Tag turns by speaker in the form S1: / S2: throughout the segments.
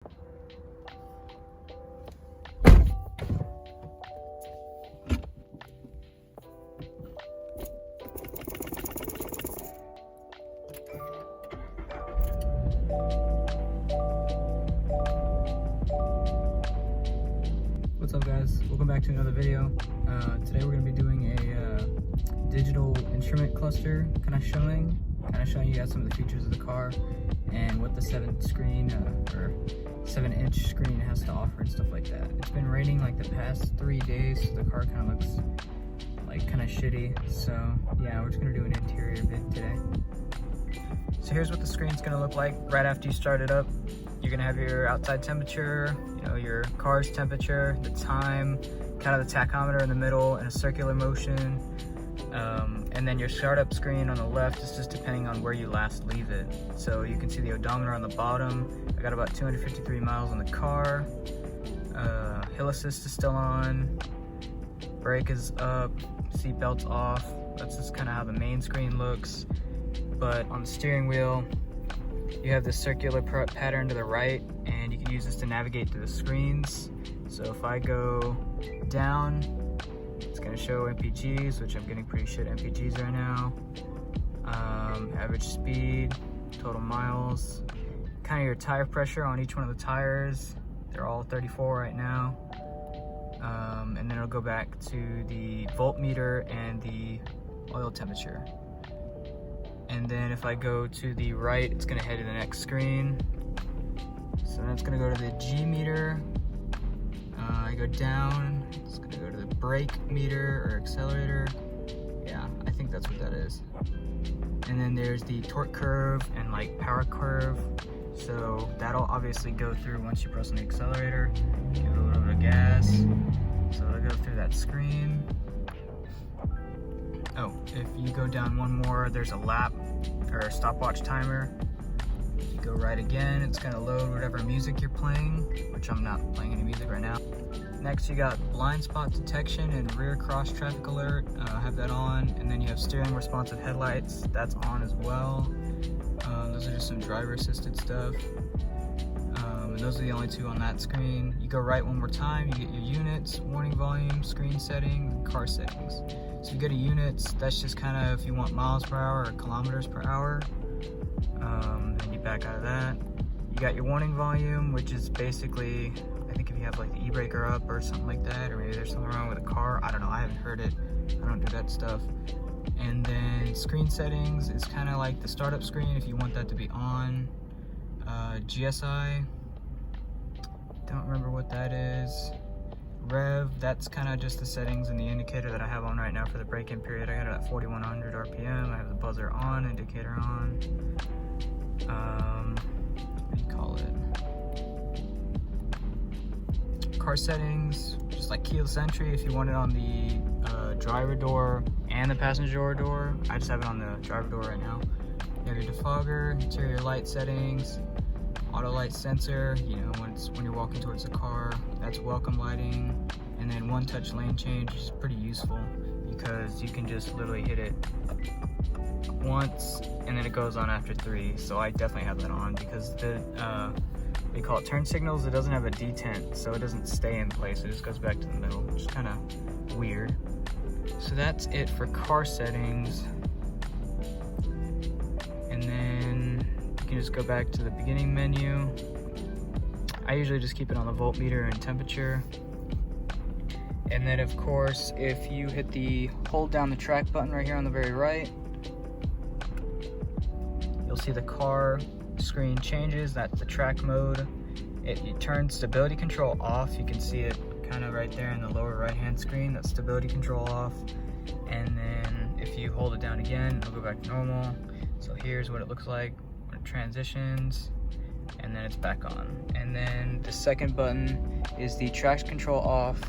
S1: What's up, guys? Welcome back to another video. Today we're going to be doing a digital instrument cluster, kind of showing you guys some of the features of the car and what the 7-inch screen has to offer and stuff like that. It's been raining like the past 3 days, so the car kind of looks like kind of shitty. So yeah, we're just going to do an interior vid today. So here's what the screen's going to look like right after you start it up. You're gonna have your outside temperature, your car's temperature, the time, kind of the tachometer in the middle in a circular motion, and then your startup screen on the left is just depending on where you last leave it. So you can see the odometer on the bottom. I got about 253 miles on the car. Hill assist is still on. Brake is up. Seat belt's off. That's just kind of how the main screen looks. But on the steering wheel, you have this circular pattern to the right, and you can use this to navigate through the screens. So if I go down, it's going to show MPGs, which I'm getting pretty shit MPGs right now. Average speed, total miles, kind of your tire pressure on each one of the tires. They're all 34 right now. And then it'll go back to the voltmeter and the oil temperature. And then if I go to the right, it's gonna head to the next screen. So then it's gonna go to the G meter. I go down, it's gonna go to the brake meter or accelerator. Yeah, I think that's what that is. And then there's the torque curve and like power curve. So that'll obviously go through once you press on the accelerator. Give it a little bit of gas. So it'll go through that screen. Oh, if you go down one more, there's a lap or a stopwatch timer. If you go right again, it's gonna load whatever music you're playing, which I'm not playing any music right now. Next, you got blind spot detection and rear cross traffic alert. Have that on, and then you have steering responsive headlights. That's on as well. Those are just some driver assisted stuff. And those are the only two on that screen. You go right one more time, you get your units, warning volume, screen setting, car settings. So you go to units, that's just kind of if you want miles per hour or kilometers per hour. Then you back out of that. You got your warning volume, which is basically, I think if you have like the e-breaker up or something like that, or maybe there's something wrong with the car. I don't know, I haven't heard it. I don't do that stuff. And then screen settings is kind of like the startup screen if you want that to be on. GSI, don't remember what that is. Rev, that's kind of just the settings and the indicator that I have on right now for the break-in period. I got it at 4100 RPM. I have the buzzer on, indicator on. What do you call it? Car settings, just like keyless entry if you want it on the driver door and the passenger door. I just have it on the driver door right now. You have your defogger, interior light settings, auto light sensor, when you're walking towards the car. That's welcome lighting. And then one touch lane change, which is pretty useful because you can just literally hit it once and then it goes on after 3. So I definitely have that on because they call it turn signals. It doesn't have a detent, so it doesn't stay in place. It just goes back to the middle, which is kind of weird. So that's it for car settings. And then you can just go back to the beginning menu. I usually just keep it on the voltmeter and temperature. And then of course, if you hold down the track button right here on the very right, you'll see the car screen changes. That's the track mode. It turns stability control off. You can see it kind of right there in the lower right hand screen. That's stability control off. And then if you hold it down again, it'll go back to normal. So here's what it looks like when it transitions, and then it's back on. And then the second button is the traction control off.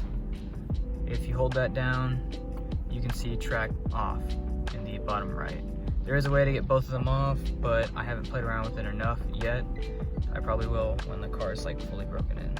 S1: If you hold that down, you can see track off in the bottom right. There is a way to get both of them off, but I haven't played around with it enough yet. I probably will when the car is like fully broken in.